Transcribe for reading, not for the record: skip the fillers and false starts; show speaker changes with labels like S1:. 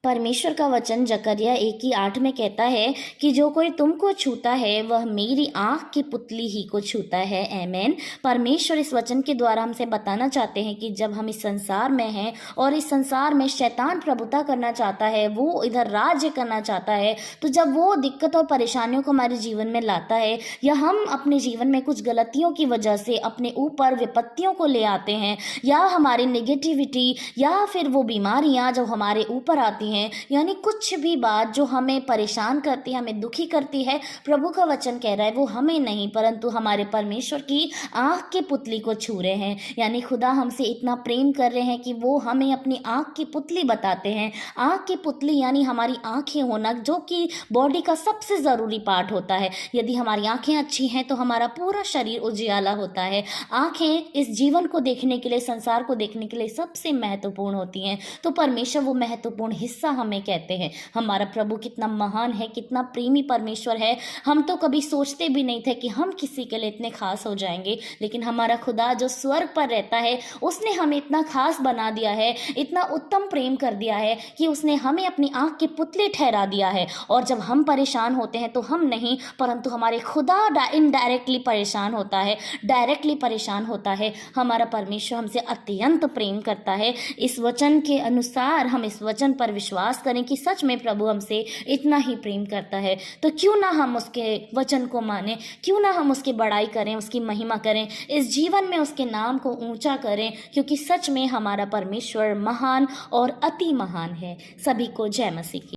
S1: परमेश्वर का वचन जकरिया 1:8 में कहता है कि जो कोई तुमको छूता है वह मेरी आँख की पुतली ही को छूता है। आमीन। परमेश्वर इस वचन के द्वारा हमसे बताना चाहते हैं कि जब हम इस संसार में हैं और इस संसार में शैतान प्रभुता करना चाहता है, वो इधर राज्य करना चाहता है, तो जब वो दिक्कत और परेशानियों को हमारे जीवन में लाता है या हम अपने जीवन में कुछ गलतियों की वजह से अपने ऊपर विपत्तियों को ले आते हैं या हमारी नेगेटिविटी या फिर वो बीमारियां जो हमारे ऊपर आती हैं, यानी कुछ भी बात जो हमें परेशान करती है, हमें दुखी करती है, प्रभु का वचन कह रहा है वो हमें नहीं परंतु हमारे परमेश्वर की आँख की पुतली को छू रहे हैं। यानी खुदा हमसे इतना प्रेम कर रहे हैं कि वो हमें अपनी आँख की पुतली बताते हैं। आँख की पुतली यानी हमारी आँखें होना, जो कि बॉडी का सबसे ज़रूरी पार्ट होता है। यदि हमारी आँखें अच्छी हैं तो हमारा पूरा शरीर उजियाला होता है। आँखें इस जीवन को देखने के लिए, संसार को देखने के लिए सबसे महत्वपूर्ण होती हैं। तो परमेश्वर वो महत्वपूर्ण हिस्सा हमें कहते हैं। हमारा प्रभु कितना महान है, कितना प्रेमी परमेश्वर है। हम तो कभी सोचते भी नहीं थे कि हम किसी के लिए इतने खास हो जाएंगे, लेकिन हमारा खुदा जो स्वर्ग पर रहता है उसने हमें इतना खास बना दिया है, इतना उत्तम प्रेम कर दिया है कि उसने हमें अपनी आँख की पुतली ठहरा दिया है। और जब हम परेशान होते हैं तो हम नहीं परंतु हमारे खुदा इनडायरेक्टली परेशान होता है, डायरेक्टली परेशान होता है। हमारा परमेश्वर हमसे अत्यंत प्रेम करता है। इस वचन के अनुसार हम इस वचन पर विश्वास करें कि सच में प्रभु हमसे इतना ही प्रेम करता है। तो क्यों ना हम उसके वचन को माने, क्यों ना हम उसकी बड़ाई करें, उसकी महिमा करें, इस जीवन में उसके नाम को ऊंचा करें, क्योंकि सच में हमारा परमेश्वर महान और अति महान है। सभी को जय मसीह की।